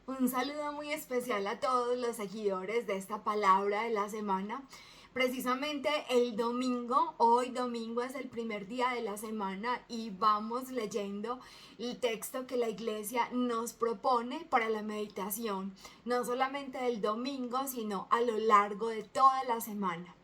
Un saludo muy especial a todos los seguidores de esta palabra de la semana. Precisamente el domingo, hoy domingo es el primer día de la semana y vamos leyendo el texto que la iglesia nos propone para la meditación, no solamente del domingo, sino a lo largo de toda la semana.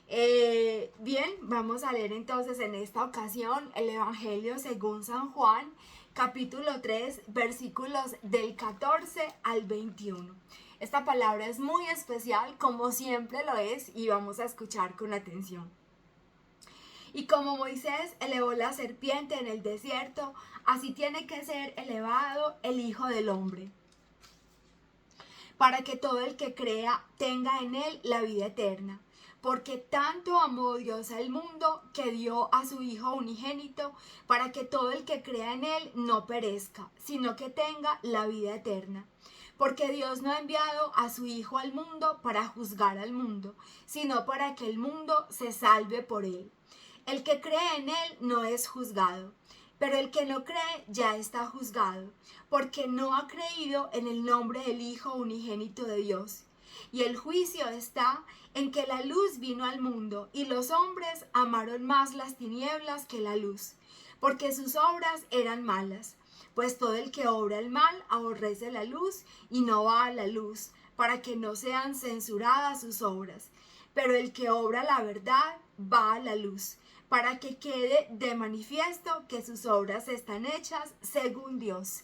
Bien, vamos a leer entonces en esta ocasión el Evangelio según San Juan, capítulo 3, versículos del 14 al 21. Esta palabra es muy especial, como siempre lo es, y vamos a escuchar con atención. Y como Moisés elevó la serpiente en el desierto, así tiene que ser elevado el Hijo del Hombre, para que todo el que crea tenga en él la vida eterna. Porque tanto amó Dios al mundo que dio a su Hijo unigénito, para que todo el que crea en él no perezca, sino que tenga la vida eterna. Porque Dios no ha enviado a su Hijo al mundo para juzgar al mundo, sino para que el mundo se salve por él. El que cree en él no es juzgado, pero el que no cree ya está juzgado, porque no ha creído en el nombre del Hijo unigénito de Dios. Y el juicio está en que la luz vino al mundo, y los hombres amaron más las tinieblas que la luz, porque sus obras eran malas. Pues todo el que obra el mal aborrece la luz y no va a la luz, para que no sean censuradas sus obras. Pero el que obra la verdad va a la luz, para que quede de manifiesto que sus obras están hechas según Dios.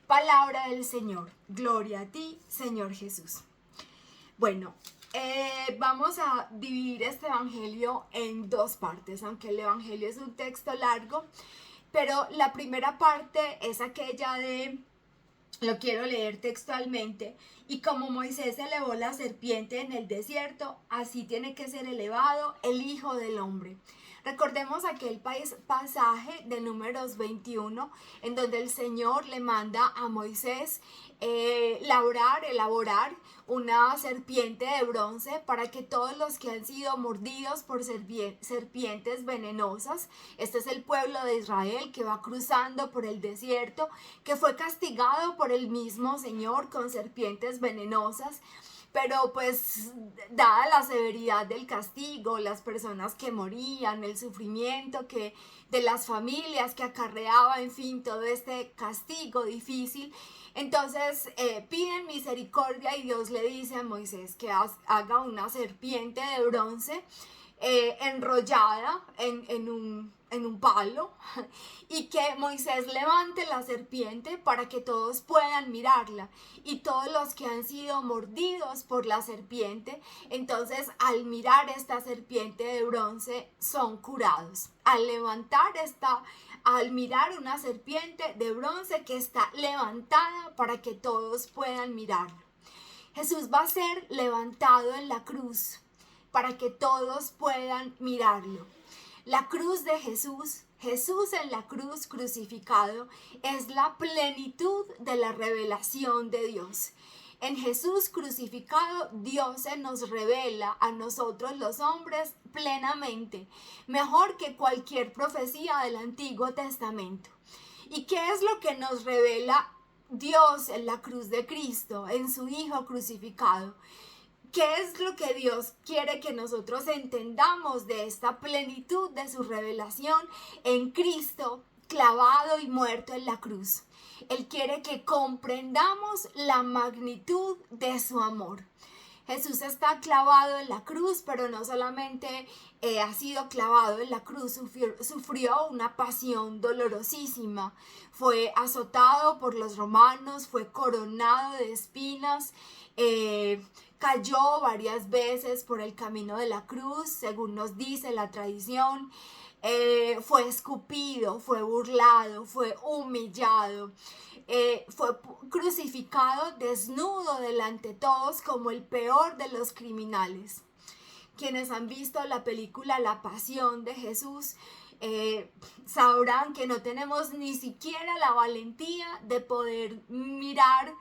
Palabra del Señor. Gloria a ti, Señor Jesús. Bueno, vamos a dividir este evangelio en dos partes, aunque el evangelio es un texto largo, pero la primera parte es aquella de, lo quiero leer textualmente, y como Moisés elevó la serpiente en el desierto, así tiene que ser elevado el Hijo del Hombre. Recordemos aquel pasaje de Números 21, en donde el Señor le manda a Moisés elaborar una serpiente de bronce para que todos los que han sido mordidos por serpientes venenosas, este es el pueblo de Israel que va cruzando por el desierto, que fue castigado por el mismo Señor con serpientes venenosas, pero pues dada la severidad del castigo, las personas que morían, el sufrimiento que de las familias que acarreaba, en fin, todo este castigo difícil, entonces piden misericordia y Dios le dice a Moisés que haga una serpiente de bronce enrollada en un palo y que Moisés levante la serpiente para que todos puedan mirarla y todos los que han sido mordidos por la serpiente, entonces al mirar esta serpiente de bronce son curados. Al mirar una serpiente de bronce que está levantada para que todos puedan mirarla. Jesús va a ser levantado en la cruz para que todos puedan mirarlo. La cruz de Jesús, Jesús en la cruz crucificado, es la plenitud de la revelación de Dios. En Jesús crucificado, Dios se nos revela a nosotros los hombres plenamente, mejor que cualquier profecía del Antiguo Testamento. ¿Y qué es lo que nos revela Dios en la cruz de Cristo, en su Hijo crucificado? ¿Qué es lo que Dios quiere que nosotros entendamos de esta plenitud de su revelación en Cristo clavado y muerto en la cruz? Él quiere que comprendamos la magnitud de su amor. Jesús está clavado en la cruz, pero no solamente ha sido clavado en la cruz, sufrió una pasión dolorosísima. Fue azotado por los romanos, fue coronado de espinas, cayó varias veces por el camino de la cruz, según nos dice la tradición. Fue escupido, fue burlado, fue humillado, fue crucificado desnudo delante de todos como el peor de los criminales. Quienes han visto la película La Pasión de Jesús sabrán que no tenemos ni siquiera la valentía de poder mirar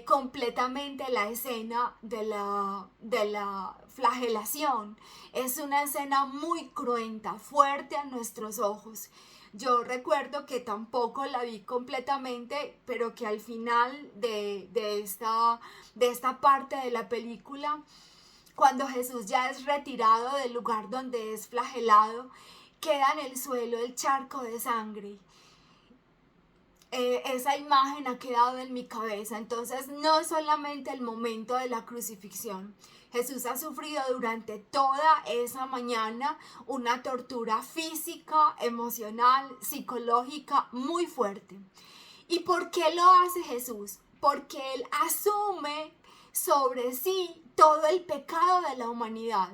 completamente la escena de la flagelación. Es una escena muy cruenta, fuerte a nuestros ojos. Yo recuerdo que tampoco la vi completamente, pero que al final de esta parte de la película, cuando Jesús ya es retirado del lugar donde es flagelado, queda en el suelo el charco de sangre. Esa imagen ha quedado en mi cabeza. Entonces no es solamente el momento de la crucifixión. Jesús ha sufrido durante toda esa mañana una tortura física, emocional, psicológica muy fuerte. ¿Y por qué lo hace Jesús? Porque Él asume sobre sí todo el pecado de la humanidad.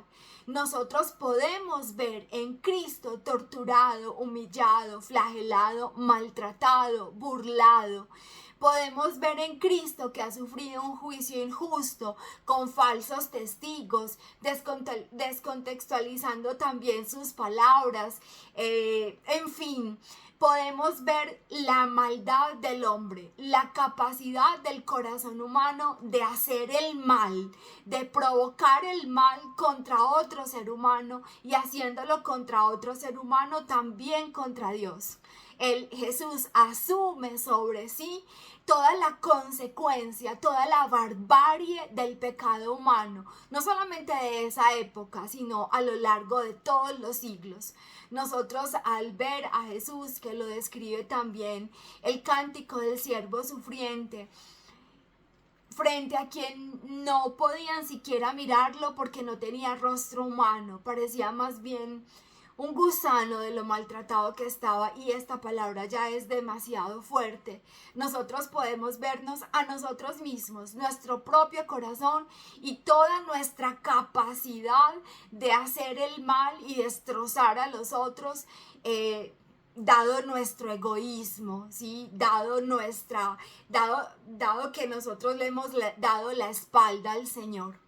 Nosotros podemos ver en Cristo torturado, humillado, flagelado, maltratado, burlado. Podemos ver en Cristo que ha sufrido un juicio injusto con falsos testigos, descontextualizando también sus palabras. En fin, podemos ver la maldad del hombre, la capacidad del corazón humano de hacer el mal, de provocar el mal contra otro ser humano y haciéndolo contra otro ser humano también contra Dios. Jesús asume sobre sí toda la consecuencia, toda la barbarie del pecado humano, no solamente de esa época, sino a lo largo de todos los siglos. Nosotros al ver a Jesús, que lo describe también el cántico del siervo sufriente, frente a quien no podían siquiera mirarlo porque no tenía rostro humano, parecía más bien un gusano de lo maltratado que estaba, y esta palabra ya es demasiado fuerte. Nosotros podemos vernos a nosotros mismos, nuestro propio corazón y toda nuestra capacidad de hacer el mal y destrozar a los otros, dado nuestro egoísmo, ¿sí? dado que nosotros le hemos dado la espalda al Señor.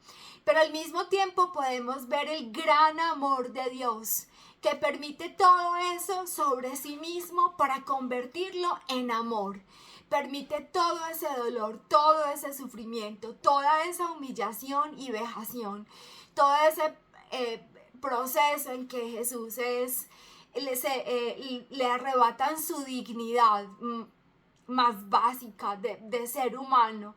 Pero al mismo tiempo podemos ver el gran amor de Dios, que permite todo eso sobre sí mismo para convertirlo en amor. Permite todo ese dolor, todo ese sufrimiento, toda esa humillación y vejación, todo ese proceso en que Jesús le arrebatan su dignidad más básica de ser humano.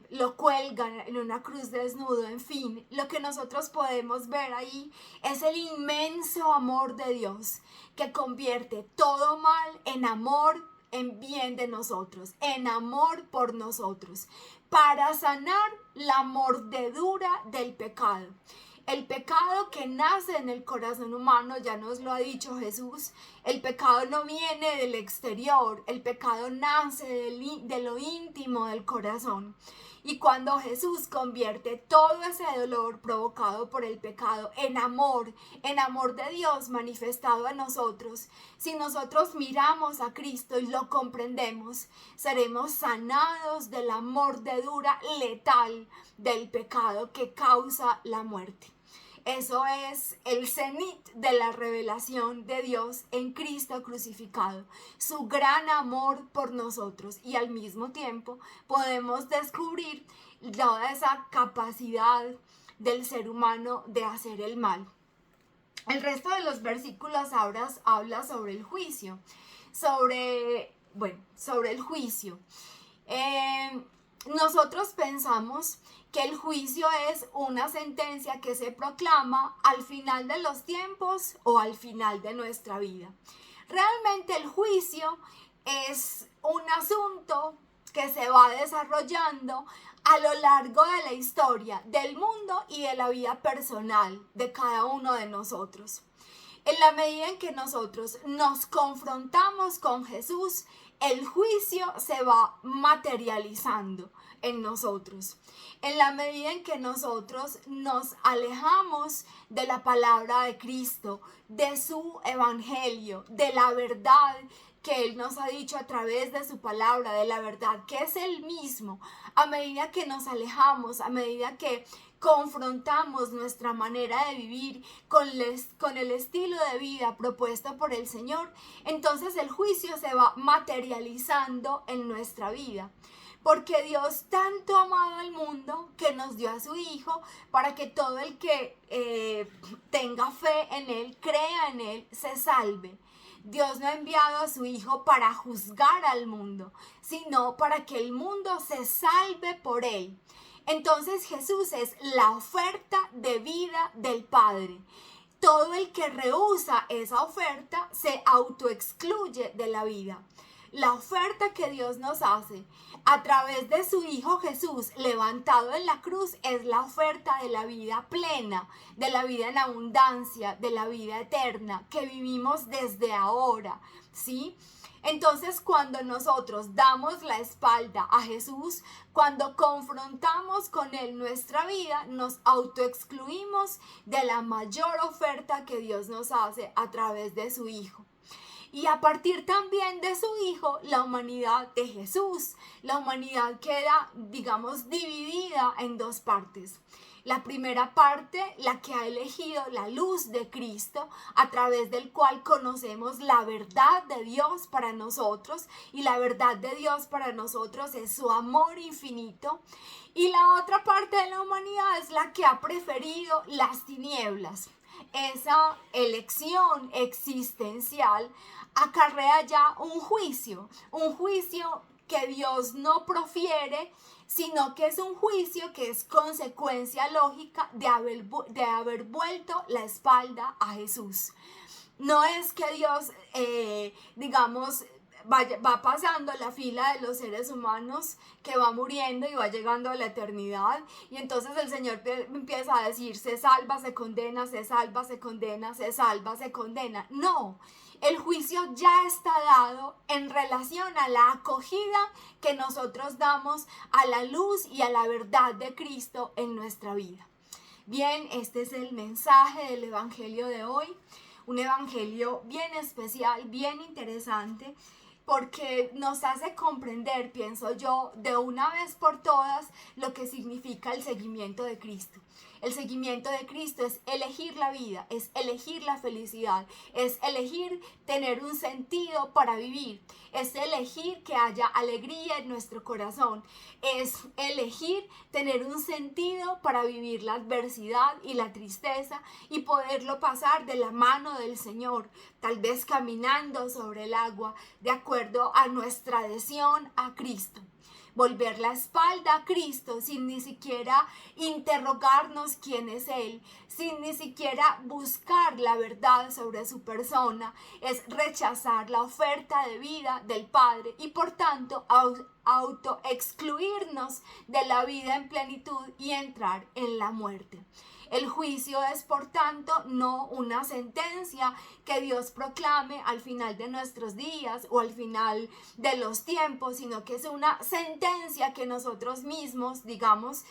Lo cuelgan en una cruz desnudo. En fin, lo que nosotros podemos ver ahí es el inmenso amor de Dios, que convierte todo mal en amor, en bien de nosotros, en amor por nosotros, para sanar la mordedura del pecado. El pecado que nace en el corazón humano, ya nos lo ha dicho Jesús, el pecado no viene del exterior, el pecado nace de lo íntimo del corazón. Y cuando Jesús convierte todo ese dolor provocado por el pecado en amor de Dios manifestado en nosotros, si nosotros miramos a Cristo y lo comprendemos, seremos sanados de la mordedura letal del pecado que causa la muerte. Eso es el cenit de la revelación de Dios en Cristo crucificado, su gran amor por nosotros, y al mismo tiempo podemos descubrir toda esa capacidad del ser humano de hacer el mal. El resto de los versículos ahora habla sobre el juicio, sobre el juicio. Nosotros pensamos que el juicio es una sentencia que se proclama al final de los tiempos o al final de nuestra vida. Realmente el juicio es un asunto que se va desarrollando a lo largo de la historia del mundo y de la vida personal de cada uno de nosotros. En la medida en que nosotros nos confrontamos con Jesús, el juicio se va materializando en nosotros. En la medida en que nosotros nos alejamos de la palabra de Cristo, de su evangelio, de la verdad que Él nos ha dicho a través de su palabra, de la verdad que es Él mismo, a medida que nos alejamos, a medida que confrontamos nuestra manera de vivir con el estilo de vida propuesto por el Señor, entonces el juicio se va materializando en nuestra vida. Porque Dios tanto ha amado al mundo que nos dio a su Hijo para que todo el que tenga fe en Él, crea en Él, se salve. Dios no ha enviado a su Hijo para juzgar al mundo, sino para que el mundo se salve por él. Entonces Jesús es la oferta de vida del Padre. Todo el que rehúsa esa oferta se autoexcluye de la vida. La oferta que Dios nos hace a través de su Hijo Jesús levantado en la cruz es la oferta de la vida plena, de la vida en abundancia, de la vida eterna que vivimos desde ahora, ¿sí? Entonces, cuando nosotros damos la espalda a Jesús, cuando confrontamos con Él nuestra vida, nos autoexcluimos de la mayor oferta que Dios nos hace a través de su Hijo. Y a partir también de su Hijo, la humanidad de Jesús, la humanidad queda, digamos, dividida en dos partes. La primera parte, la que ha elegido la luz de Cristo, a través del cual conocemos la verdad de Dios para nosotros, y la verdad de Dios para nosotros es su amor infinito. Y la otra parte de la humanidad es la que ha preferido las tinieblas. Esa elección existencial acarrea ya un juicio que Dios no profiere, sino que es un juicio que es consecuencia lógica de haber vuelto la espalda a Jesús. No es que Dios, digamos, va pasando la fila de los seres humanos que va muriendo y va llegando a la eternidad, y entonces el Señor empieza a decir: se salva, se condena, se salva, se condena, se salva, se condena. No, el juicio ya está dado en relación a la acogida que nosotros damos a la luz y a la verdad de Cristo en nuestra vida. Bien, este es el mensaje del Evangelio de hoy. Un evangelio bien especial, bien interesante, porque nos hace comprender, pienso yo, de una vez por todas lo que significa el seguimiento de Cristo. El seguimiento de Cristo es elegir la vida, es elegir la felicidad, es elegir tener un sentido para vivir, es elegir que haya alegría en nuestro corazón, es elegir tener un sentido para vivir la adversidad y la tristeza y poderlo pasar de la mano del Señor, tal vez caminando sobre el agua, de acuerdo a nuestra adhesión a Cristo. Volver la espalda a Cristo sin ni siquiera interrogarnos quién es Él, sin ni siquiera buscar la verdad sobre su persona, es rechazar la oferta de vida del Padre y por tanto autoexcluirnos de la vida en plenitud y entrar en la muerte. El juicio es, por tanto, no una sentencia que Dios proclame al final de nuestros días o al final de los tiempos, sino que es una sentencia que nosotros mismos, digamos,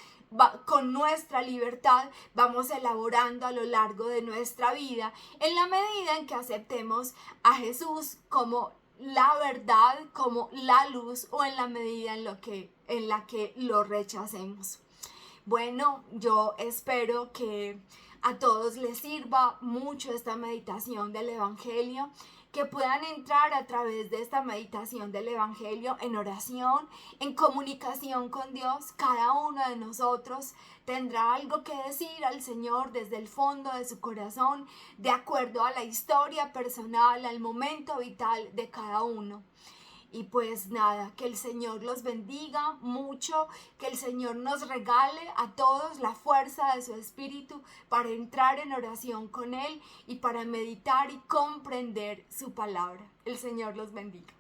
con nuestra libertad vamos elaborando a lo largo de nuestra vida, en la medida en que aceptemos a Jesús como la verdad, como la luz, o en la medida en la que lo rechacemos. Bueno, yo espero que a todos les sirva mucho esta meditación del Evangelio, que puedan entrar a través de esta meditación del Evangelio en oración, en comunicación con Dios. Cada uno de nosotros tendrá algo que decir al Señor desde el fondo de su corazón, de acuerdo a la historia personal, al momento vital de cada uno. Y pues nada, que el Señor los bendiga mucho, que el Señor nos regale a todos la fuerza de su espíritu para entrar en oración con Él y para meditar y comprender su palabra. El Señor los bendiga.